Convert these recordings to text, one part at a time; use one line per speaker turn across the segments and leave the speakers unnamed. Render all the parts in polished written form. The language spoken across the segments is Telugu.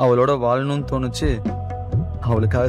அவளோட வாழணும்னு தோணுச்சு. அவளுக்காக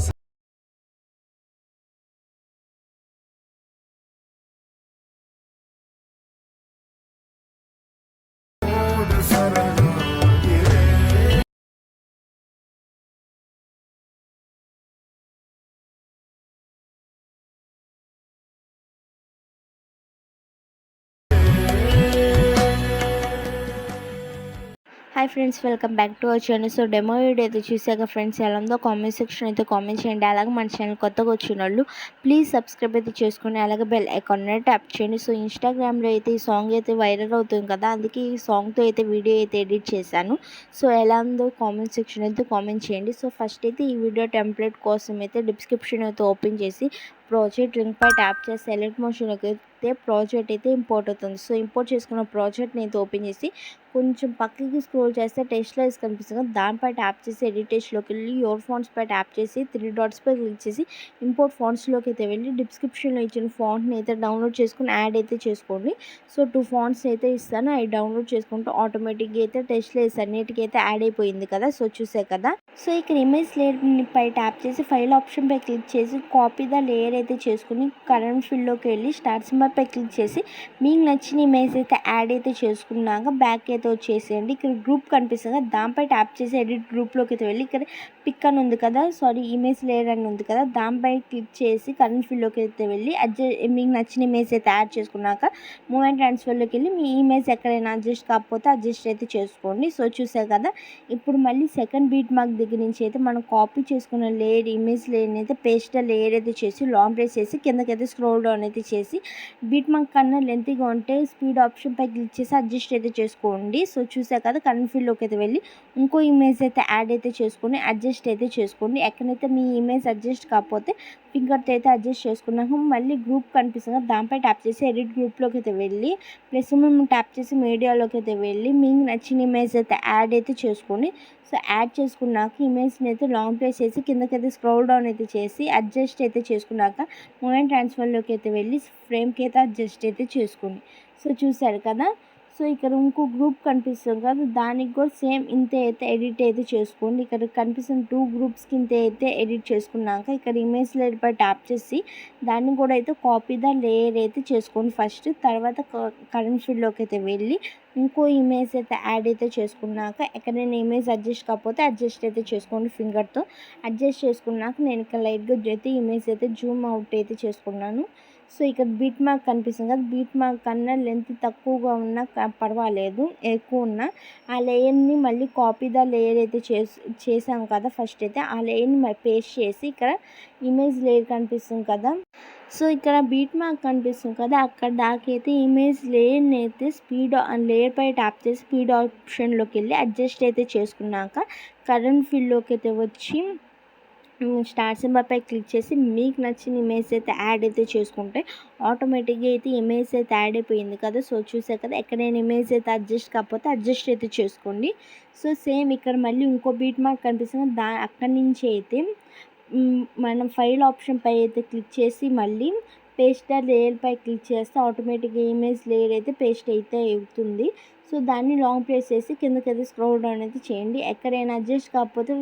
hi friends, welcome back to our channel. So demo video అయితే చూసాక ఫ్రెండ్స్ ఎలా ఉందో కామెంట్ సెక్షన్ అయితే కామెంట్ చేయండి. అలాగే మన ఛానల్ కొత్తగా వచ్చిన వాళ్ళు ప్లీజ్ సబ్స్క్రైబ్ అయితే చేసుకుని అలాగే బెల్ ఐకాన్ ట్యాప్ చేయండి. సో ఇన్స్టాగ్రామ్లో అయితే ఈ సాంగ్ అయితే వైరల్ అవుతుంది కదా, అందుకే ఈ సాంగ్తో అయితే వీడియో అయితే ఎడిట్ చేశాను. సో ఎలా ఉందో కామెంట్ సెక్షన్ అయితే కామెంట్ చేయండి. సో ఫస్ట్ అయితే ఈ వీడియో టెంప్లెట్ కోసం అయితే డిస్క్రిప్షన్ అయితే ఓపెన్ చేసి ప్రాజెక్ట్ లింక్ పై ట్యాప్ చేసి సెలెక్ట్ మోషన్లోకి అయితే ప్రాజెక్ట్ అయితే ఇంపోర్ట్ అవుతుంది. సో ఇంపోర్ట్ చేసుకున్న ప్రాజెక్ట్ని అయితే ఓపెన్ చేసి కొంచెం పక్కకి స్క్రోల్ చేస్తే టెక్స్ట్ లైన్స్ కనిపిస్తుంది. దానిపై ట్యాప్ చేసి ఎడిట్ టెక్స్ట్లోకి వెళ్ళి యోర్ ఫాంట్స్ పై ట్యాప్ చేసి 3 డాట్స్ పై క్లిక్ చేసి ఇంపోర్ట్ ఫాంట్స్లోకి అయితే వెళ్ళి డిస్క్రిప్షన్లో ఇచ్చిన ఫాంట్ని అయితే డౌన్లోడ్ చేసుకుని యాడ్ అయితే చేసుకోండి. సో 2 ఫాంట్స్ అయితే ఇస్తాను, అవి డౌన్లోడ్ చేసుకుంటే ఆటోమేటిక్గా అయితే టెక్స్ట్ లైన్స్ అన్నిటికీ అయితే యాడ్ అయిపోయింది కదా. సో చూసే కదా. సో ఇక్కడ ఇమేజ్ లేయర్ పై ట్యాప్ చేసి ఫైల్ ఆప్షన్ పై క్లిక్ చేసి కాపీ ద లేయర్ అయితే చేసుకుని కరెంట్ ఫీల్డ్లోకి వెళ్ళి స్టార్ట్ సింబల్ పై క్లిక్ చేసి మీకు నచ్చిన ఇమేజ్ అయితే యాడ్ అయితే చేసుకున్నాక బ్యాక్ అయితే వచ్చేసేయండి. ఇక్కడ గ్రూప్ కనిపిస్తుంది కదా, దానిపై ట్యాప్ చేసి ఎడిట్ గ్రూప్లోకి అయితే వెళ్ళి ఇక్కడ పిక్ అని ఉంది కదా, ఇమేజ్ లేయర్ అని ఉంది కదా, దానిపై క్లిక్ చేసి కరెంట్ ఫీల్డ్లోకి అయితే వెళ్ళి మీకు నచ్చిన ఇమేజ్ అయితే యాడ్ చేసుకున్నాక మూవ్ అండ్ ట్రాన్స్ఫర్లోకి వెళ్ళి మీ ఇమేజ్ ఎక్కడైనా అడ్జస్ట్ కాకపోతే అడ్జస్ట్ అయితే చేసుకోండి. సో చూసారు కదా. ఇప్పుడు మళ్ళీ సెకండ్ బీట్ మార్క్ దగ్గర నుంచి అయితే మనం కాపీ చేసుకున్న లేయర్ ఇమేజ్ లేయర్ని అయితే పేస్ట్ లేయర్ అయితే చేసి లాంగ్ ప్రెస్ చేసి కిందకైతే స్క్రోల్ డౌన్ అయితే చేసి బీట్ మార్క్ కన్నా లెంతీగా ఉంటే స్పీడ్ ఆప్షన్ పై క్లిక్ చేసి అడ్జస్ట్ అయితే చేసుకోండి. సో చూసారు కదా. కరెంట్ ఫీల్డ్లోకి అయితే వెళ్ళి ఇంకో ఇమేజ్ అయితే యాడ్ అయితే చేసుకొని అడ్జస్ట్ అయితే చేసుకోండి. ఎక్కడైతే మీ ఇమేజ్ అడ్జస్ట్ కాకపోతే ఫింగర్తో అయితే అడ్జస్ట్ చేసుకున్నాక మళ్ళీ గ్రూప్ కనిపిస్తుంది, దానిపై ట్యాప్ చేసి ఎడిట్ గ్రూప్లోకి అయితే వెళ్ళి ప్లస్ మేము ట్యాప్ చేసి మీడియాలోకి అయితే వెళ్ళి మీకు నచ్చిన ఇమేజ్ అయితే యాడ్ అయితే చేసుకోండి. సో యాడ్ చేసుకున్నాక ఇమేజ్ని అయితే లాంగ్ ప్రెస్ చేసి కిందకైతే స్క్రోల్ డౌన్ అయితే చేసి అడ్జస్ట్ అయితే చేసుకున్నాక మూమెంట్ ట్రాన్స్ఫర్లోకి అయితే వెళ్ళి ఫ్రేమ్కి అయితే అడ్జస్ట్ అయితే చేసుకోండి. సో చూసారు కదా. సో ఇక్కడ ఇంకో గ్రూప్ కనిపిస్తుంది కదా, దానికి కూడా సేమ్ ఇంతే అయితే ఎడిట్ అయితే చేసుకోండి. ఇక్కడ కనిపిస్తున్న 2 గ్రూప్స్కి ఇంతే అయితే ఎడిట్ చేసుకున్నాక ఇక్కడ ఇమేజ్ లేయర్ పై ట్యాప్ చేసి దాన్ని కూడా అయితే కాపీ ద లేయర్ అయితే చేసుకోండి ఫస్ట్. తర్వాత కరెంట్ ఫీల్డ్లోకి అయితే వెళ్ళి ఇంకో ఇమేజ్ అయితే యాడ్ అయితే చేసుకున్నాక ఎక్కడైనా ఇమేజ్ అడ్జస్ట్ కాకపోతే అడ్జస్ట్ అయితే చేసుకోండి. ఫింగర్తో అడ్జస్ట్ చేసుకున్నాక నేను ఇక్కడ లైట్గా అయితే ఇమేజ్ అయితే జూమ్ అవుట్ అయితే చేసుకున్నాను. సో ఇక్కడ బీట్ మార్క్ కనిపిస్తుంది కదా, బీట్ మార్క్ కన్నా లెంత్ తక్కువగా ఉన్నా పర్వాలేదు, ఎక్కువ ఉన్నా ఆ లేయర్ని మళ్ళీ కాపీ ద లేయర్ అయితే చేసాం కదా ఫస్ట్ అయితే ఆ లేయర్ని పేస్ట్ చేసి ఇక్కడ ఇమేజ్ లేయర్ కనిపిస్తుంది కదా, సో ఇక్కడ బీట్ మార్క్ కనిపిస్తుంది కదా, అక్కడ దాకైతే ఇమేజ్ లేయర్ని అయితే లేయర్ పై ట్యాప్ చేసి స్పీడ్ ఆప్షన్లోకి వెళ్ళి అడ్జస్ట్ అయితే చేసుకున్నాక కరెంట్ ఫీల్డ్లోకి అయితే వచ్చి స్టార్ సింబల్ పై క్లిక్ చేసి మీకు నచ్చిన ఇమేజ్ అయితే యాడ్ అయితే చేసుకుంటే ఆటోమేటిక్గా అయితే ఇమేజ్ అయితే యాడ్ అయిపోయింది కదా. సో చూసారు కదా. ఎక్కడైనా ఇమేజ్ అయితే అడ్జస్ట్ కాకపోతే అడ్జస్ట్ అయితే చేసుకోండి. సో సేమ్ ఇక్కడ మళ్ళీ ఇంకో బీట్ మార్క్ కనిపిస్తుంది, అక్కడి నుంచి అయితే మనం ఫైల్ ఆప్షన్ పై అయితే క్లిక్ చేసి మళ్ళీ పేస్ట్ లేయర్ పై క్లిక్ చేస్తే ఆటోమేటిక్గా ఇమేజ్ లేయర్ అయితే పేస్ట్ అయితే అవుతుంది. సో దాన్ని లాంగ్ ప్రెస్ చేసి కిందకైతే స్క్రోల్ డౌన్ అయితే చేయండి. ఎక్కడైనా అడ్జస్ట్ కాకపోతే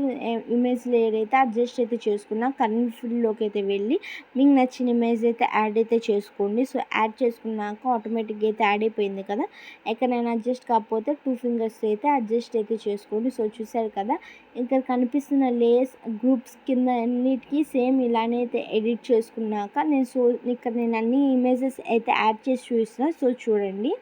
ఇమేజ్ లేయర్ అయితే అడ్జస్ట్ అయితే చేసుకున్నా కరెంట్ ఫీల్డ్లోకి అయితే వెళ్ళి మీకు నచ్చిన ఇమేజ్ అయితే యాడ్ అయితే చేసుకోండి. సో యాడ్ చేసుకున్నాక ఆటోమేటిక్గా అయితే యాడ్ అయిపోయింది కదా. ఎక్కడైనా అడ్జస్ట్ కాకపోతే 2 ఫింగర్స్ అయితే అడ్జస్ట్ అయితే చేసుకోండి. సో చూసారు కదా. ఇక్కడ కనిపిస్తున్న లేయర్స్ గ్రూప్స్ కింద అన్నిటికీ సేమ్ ఇలానే అయితే ఎడిట్ చేసుకున్నాక ఇక్కడ నేను అన్ని ఇమేజెస్ అయితే యాడ్ చేసి చూస్తున్నా. సో చూడండి.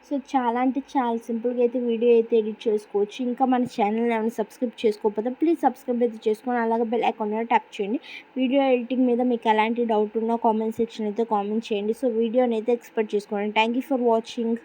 సో చాలా అంటే చాలా సింపుల్గా అయితే వీడియో అయితే ఎడిట్ చేసుకోవచ్చు. ఇంకా మన ఛానల్ ఏమైనా సబ్స్క్రైబ్ చేసుకోకపోతే ప్లీజ్ సబ్స్క్రైబ్ అయితే చేసుకొని అలాగే బెల్ ఐకాన్ ట్యాప్ చేయండి. వీడియో ఎడిటింగ్ మీద మీకు ఎలాంటి డౌట్ ఉన్నా కామెంట్ సెక్షన్ అయితే కామెంట్ చేయండి. సో వీడియోని అయితే ఎక్స్పెక్ట్ చేసుకోండి. Thank you for watching.